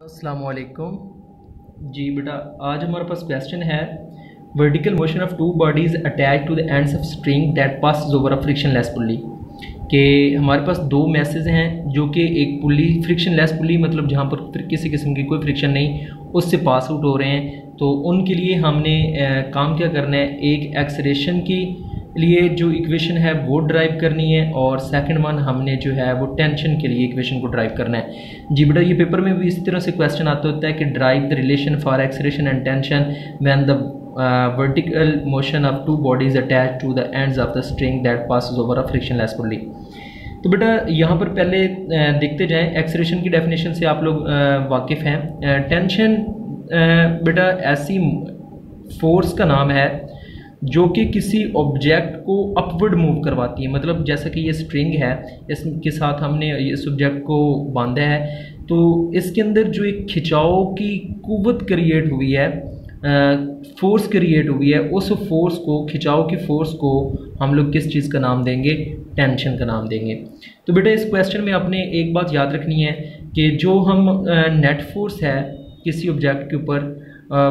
अस्सलाम वालेकुम जी बेटा। आज हमारे पास क्वेश्चन है vertical motion of two bodies attach to the ends of string that pass over a frictionless pulley. कि हमारे पास दो मैसेज हैं जो कि एक पुली फ्रिक्शन लेस पुली मतलब जहाँ पर किसी किस्म की कोई फ्रिक्शन नहीं उससे पास आउट हो रहे हैं। तो उनके लिए हमने काम क्या करना है, एक एक्सेलरेशन की लिए जो इक्वेशन है वो ड्राइव करनी है और सेकंड वन हमने जो है वो टेंशन के लिए इक्वेशन को ड्राइव करना है। जी बेटा, ये पेपर में भी इसी तरह से क्वेश्चन आता होता है कि drive the relation for acceleration and tension when the vertical motion of two bodies attach to the ends of the string that passes over a frictionless pulley. तो बेटा यहाँ पर पहले देखते जाएं, एक्सेलरेशन की डेफिनेशन से आप लोग वाकिफ़ हैं। टेंशन बेटा ऐसी फोर्स का नाम है जो कि किसी ऑब्जेक्ट को अपवर्ड मूव करवाती है। मतलब जैसा कि ये स्ट्रिंग है, इसके साथ हमने इस ऑब्जेक्ट को बांधा है, तो इसके अंदर जो एक खिंचाव की कुव्वत क्रिएट हुई है, फोर्स क्रिएट हुई है, उस फोर्स को, खिंचाव की फोर्स को हम लोग किस चीज़ का नाम देंगे? टेंशन का नाम देंगे। तो बेटा इस क्वेश्चन में आपने एक बात याद रखनी है कि जो हम नेट फोर्स है किसी ऑब्जेक्ट के ऊपर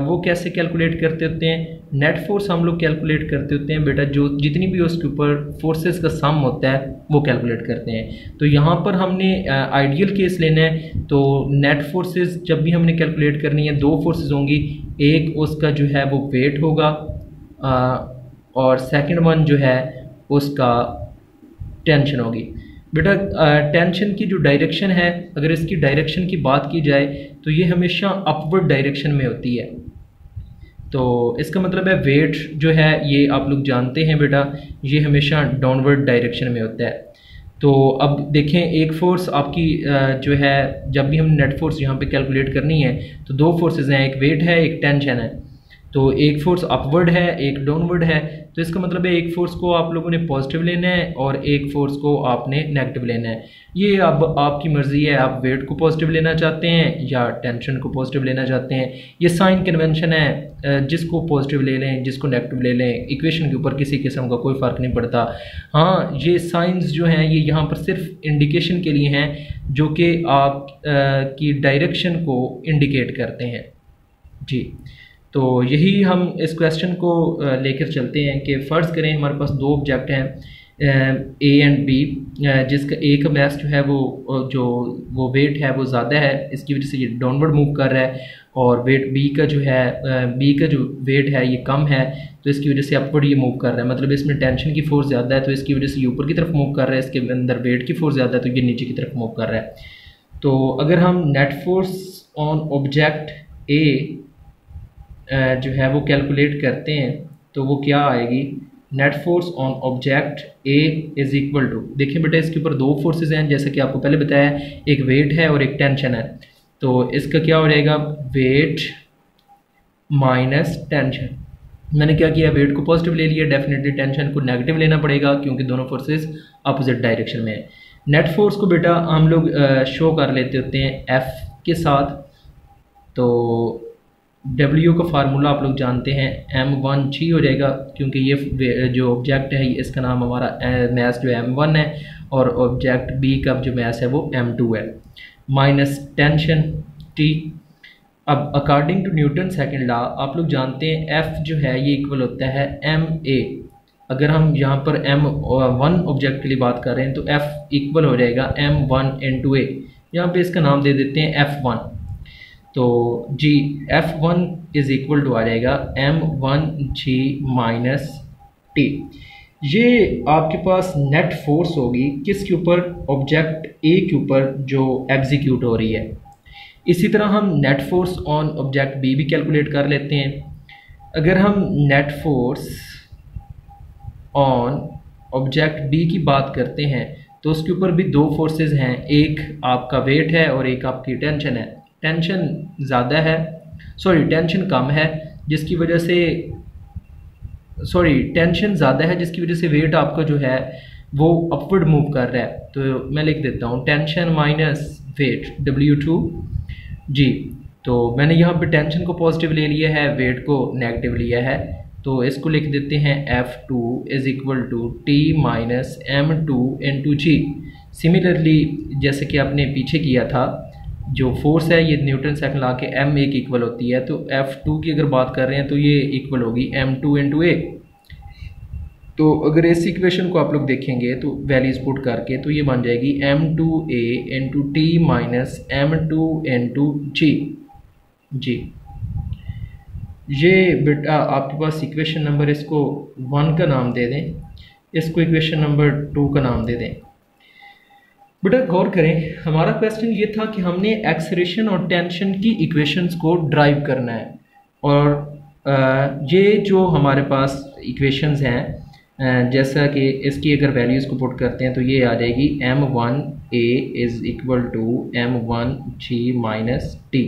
वो कैसे कैलकुलेट करते होते हैं। नेट फोर्स हम लोग कैलकुलेट करते होते हैं बेटा जो जितनी भी उसके ऊपर फोर्सेस का सम होता है वो कैलकुलेट करते हैं। तो यहाँ पर हमने आइडियल केस लेना है। तो नेट फोर्सेस जब भी हमने कैलकुलेट करनी है, दो फोर्सेस होंगी, एक उसका जो है वो वेट होगा और सेकंड वन जो है उसका टेंशन होगी। बेटा टेंशन की जो डायरेक्शन है, अगर इसकी डायरेक्शन की बात की जाए तो ये हमेशा अपवर्ड डायरेक्शन में होती है। तो इसका मतलब है वेट जो है ये आप लोग जानते हैं बेटा, ये हमेशा डाउनवर्ड डायरेक्शन में होता है। तो अब देखें, एक फोर्स आपकी जो है, जब भी हम नेट फोर्स यहाँ पे कैलकुलेट करनी है तो दो फोर्सेस हैं, एक वेट है एक टेंशन है। तो एक फोर्स अपवर्ड है एक डाउनवर्ड है, तो इसका मतलब है एक फोर्स को आप लोगों ने पॉजिटिव लेना है और एक फोर्स को आपने नेगेटिव लेना है। ये अब आपकी मर्ज़ी है, आप वेट को पॉजिटिव लेना चाहते हैं या टेंशन को पॉजिटिव लेना चाहते हैं। ये साइन कन्वेंशन है, जिसको पॉजिटिव ले लें जिसको नेगेटिव ले लें, इक्वेशन के ऊपर किसी किस्म का कोई फ़र्क नहीं पड़ता। हाँ, ये साइंस जो हैं ये यहाँ पर सिर्फ इंडिकेशन के लिए हैं जो कि आप की डायरेक्शन को इंडिकेट करते हैं। जी, तो यही हम इस क्वेश्चन को लेकर चलते हैं कि फ़र्ज़ करें हमारे पास दो ऑब्जेक्ट हैं ए एंड बी, जिसका ए का मैस जो है वो वेट है वो ज़्यादा है, इसकी वजह से ये डाउनवर्ड मूव कर रहा है, और वेट बी का जो है बी का जो वेट है ये कम है, तो इसकी वजह से अपवर्ड ये मूव कर रहा है। मतलब इसमें टेंशन की फोर्स ज़्यादा है तो इसकी वजह से ये ऊपर की तरफ मूव कर रहा है, इसके अंदर वेट की फोर्स ज़्यादा है तो ये नीचे की तरफ मूव कर रहा है। तो अगर हम नेट फोर्स ऑन ऑब्जेक्ट ए जो है वो कैलकुलेट करते हैं तो वो क्या आएगी? Net force on object A is equal to, देखिए बेटा इसके ऊपर दो फोर्सेस हैं जैसे कि आपको पहले बताया, एक वेट है और एक टेंशन है। तो इसका क्या हो जाएगा? Wait minus tension. मैंने क्या किया, वेट को पॉजिटिव ले लिया, डेफिनेटली टेंशन को नेगेटिव लेना पड़ेगा क्योंकि दोनों फोर्सेस अपोजिट डायरेक्शन में है। नेट फोर्स को बेटा हम लोग शो कर लेते होते हैं एफ के साथ। तो W का फार्मूला आप लोग जानते हैं, m1g हो जाएगा क्योंकि ये जो ऑब्जेक्ट है इसका नाम हमारा मैस जो m1 है और ऑब्जेक्ट B का जो मैस है वो m2 है, माइनस टेंशन T। अब according to Newton second law आप लोग जानते हैं F जो है ये इक्वल होता है ma। अगर हम यहाँ पर m1 ऑब्जेक्ट के लिए बात कर रहे हैं तो F इक्वल हो जाएगा m1 into a, यहाँ पे इसका नाम दे देते हैं F1। तो जी F1 इज इक्वल टू आ जाएगा m1g माइनस टी। ये आपके पास नेट फोर्स होगी किसके ऊपर? ऑब्जेक्ट ए के ऊपर जो एग्जीक्यूट हो रही है। इसी तरह हम net force on object B भी कैलकुलेट कर लेते हैं। अगर हम net force on object B की बात करते हैं तो उसके ऊपर भी दो फोर्सेस हैं, एक आपका वेट है और एक आपकी टेंशन है। टेंशन ज़्यादा है, टेंशन कम है जिसकी वजह से टेंशन ज़्यादा है जिसकी वजह से वेट आपका जो है वो अपवर्ड मूव कर रहा है। तो मैं लिख देता हूँ टेंशन माइनस वेट W2 जी। तो मैंने यहाँ पे टेंशन को पॉजिटिव ले लिया है, वेट को नेगेटिव लिया है, तो इसको लिख देते हैं F2 is equal to T minus M2 into g. Similarly जैसे कि आपने पीछे किया था जो फोर्स है ये न्यूटन सेकंड लॉ के m1 की इक्वल होती है, तो F2 की अगर बात कर रहे हैं तो ये इक्वल होगी m2 इंटू ए। तो अगर इस इक्वेशन को आप लोग देखेंगे तो वैल्यूज पुट करके तो ये बन जाएगी m2a into T minus m2 into g. ये बेटा आपके पास इक्वेशन नंबर, इसको 1 का नाम दे दें, इसको इक्वेशन नंबर 2 का नाम दे दें। बेटा गौर करें, हमारा क्वेश्चन ये था कि हमने एक्सेलरेशन और टेंशन की इक्वेशंस को ड्राइव करना है, और ये जो हमारे पास इक्वेशंस हैं, जैसा कि इसकी अगर वैल्यूज़ को पुट करते हैं तो ये आ जाएगी m1a is equal to m1g minus T.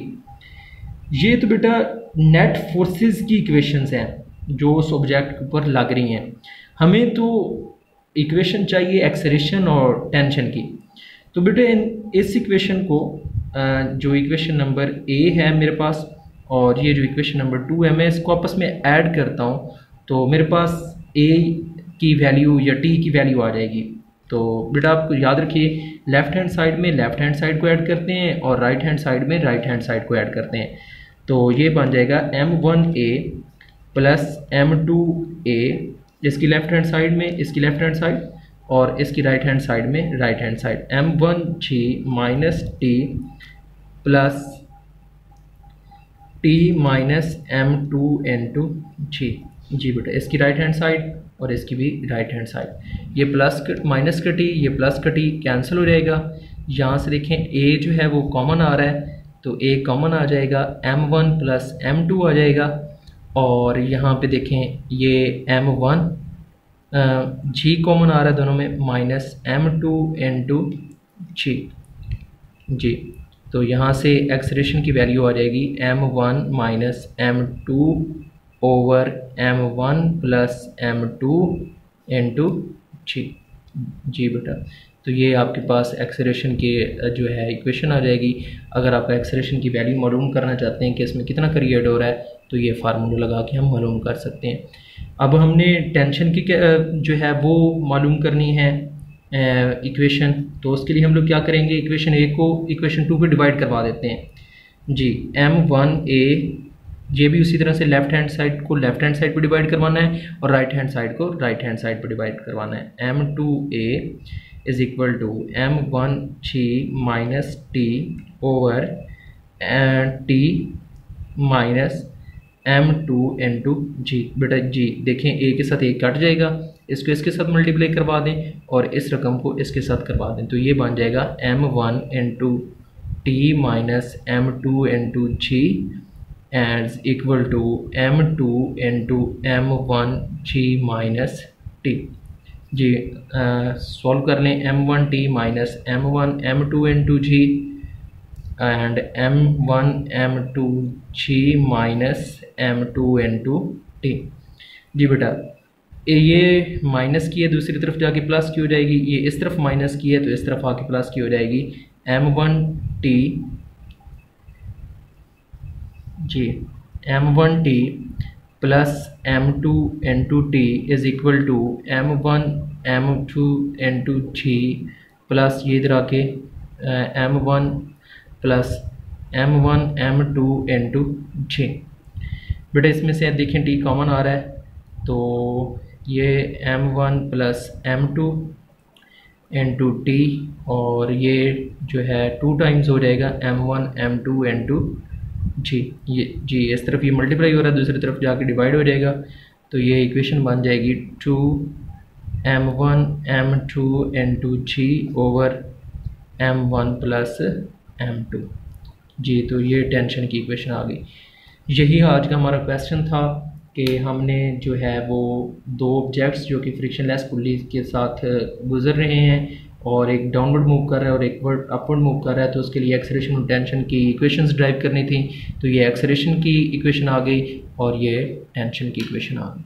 ये तो बेटा नेट फोर्सेस की इक्वेशंस हैं जो उस ऑब्जेक्ट के ऊपर लग रही हैं। हमें तो इक्वेशन चाहिए एक्सेलरेशन और टेंशन की। तो बेटा इस इक्वेशन को, जो इक्वेशन नंबर ए है मेरे पास और ये जो इक्वेशन नंबर 2 है, मैं इसको आपस में ऐड करता हूँ तो मेरे पास ए की वैल्यू या टी की वैल्यू आ जाएगी। तो बेटा आपको याद रखिए, लेफ्ट हैंड साइड में लेफ्ट हैंड साइड को ऐड करते हैं और राइट हैंड साइड में राइट हैंड साइड को ऐड करते हैं। तो ये बन जाएगा m1a प्लस m2a, इसकी लेफ्ट हैंड साइड में इसकी लेफ्ट हैंड साइड और इसकी राइट हैंड साइड में right hand side, m1g minus T plus T minus m2 into g बेटा, इसकी राइट हैंड साइड और इसकी भी राइट हैंड साइड। ये प्लस माइनस का टी, ये प्लस का टी कैंसिल हो जाएगा। यहाँ से देखें a जो है वो कॉमन आ रहा है, तो a कॉमन आ जाएगा, m1 प्लस m2 आ जाएगा। और यहाँ पे देखें ये m1 g कॉमन आ रहा है दोनों में, माइनस m2 इंटू जी। तो यहाँ से एक्सेलरेशन की वैल्यू आ जाएगी m1 minus m2 over m1 plus m2 into g बेटा। तो ये आपके पास एक्सेलरेशन के जो है इक्वेशन आ जाएगी। अगर आप एक्सेलरेशन की वैल्यू मालूम करना चाहते हैं कि इसमें कितना क्रिएट हो रहा है, तो ये फार्मूला लगा के हम मालूम कर सकते हैं। अब हमने टेंशन की जो है वो मालूम करनी है इक्वेशन, तो उसके लिए हम लोग क्या करेंगे, इक्वेशन ए को इक्वेशन 2 पे डिवाइड करवा देते हैं जी। m1a, ये भी उसी तरह से लेफ्ट हैंड साइड को लेफ्ट हैंड साइड पे डिवाइड करवाना है और राइट हैंड साइड को राइट हैंड साइड पे डिवाइड करवाना है। m2a is equal to m1g minus T over T minus m2 into g. बेटा जी देखें, a के साथ a कट जाएगा, इसको इसके साथ मल्टीप्लाई करवा दें और इस रकम को इसके साथ करवा दें, तो ये बन जाएगा m1 into T minus m2 into g and equal to m2 into m1g minus T g. Solve कर लें, m1t minus m1 m2 into g and m1 m2g minus m2 into T g. बेटा ये minus की है, दूसरी तरफ जाके plus की हो जाएगी, ये इस तरफ माइनस की है तो इस तरफ आके प्लस की हो जाएगी। m1t g m1t plus m2 into T is equal to m1 m2 into g plus ये इधर आके m1 plus m1 m2 into g. बेटा इसमें से देखें टी कॉमन आ रहा है, तो ये m1 plus m2 into T और ये जो है 2 टाइम्स हो जाएगा m1 m2 इंटू जी। ये जी इस तरफ ये मल्टीप्लाई हो रहा है, दूसरी तरफ जाके डिवाइड हो जाएगा, तो ये इक्वेशन बन जाएगी 2m1 m2 इंटू जी ओवर m1 प्लस m2 जी। तो ये टेंशन की इक्वेशन आ गई। यही आज का हमारा क्वेश्चन था कि हमने जो है वो दो ऑब्जेक्ट्स जो कि फ्रिक्शनलेस पुली के साथ गुजर रहे हैं और एक डाउनवर्ड मूव कर रहा है और एक अपवर्ड मूव कर रहा है, तो उसके लिए एक्सेलरेशन और टेंशन की इक्वेशंस ड्राइव करनी थी। तो ये एक्सेलरेशन की इक्वेशन आ गई और ये टेंशन की इक्वेशन आ गई।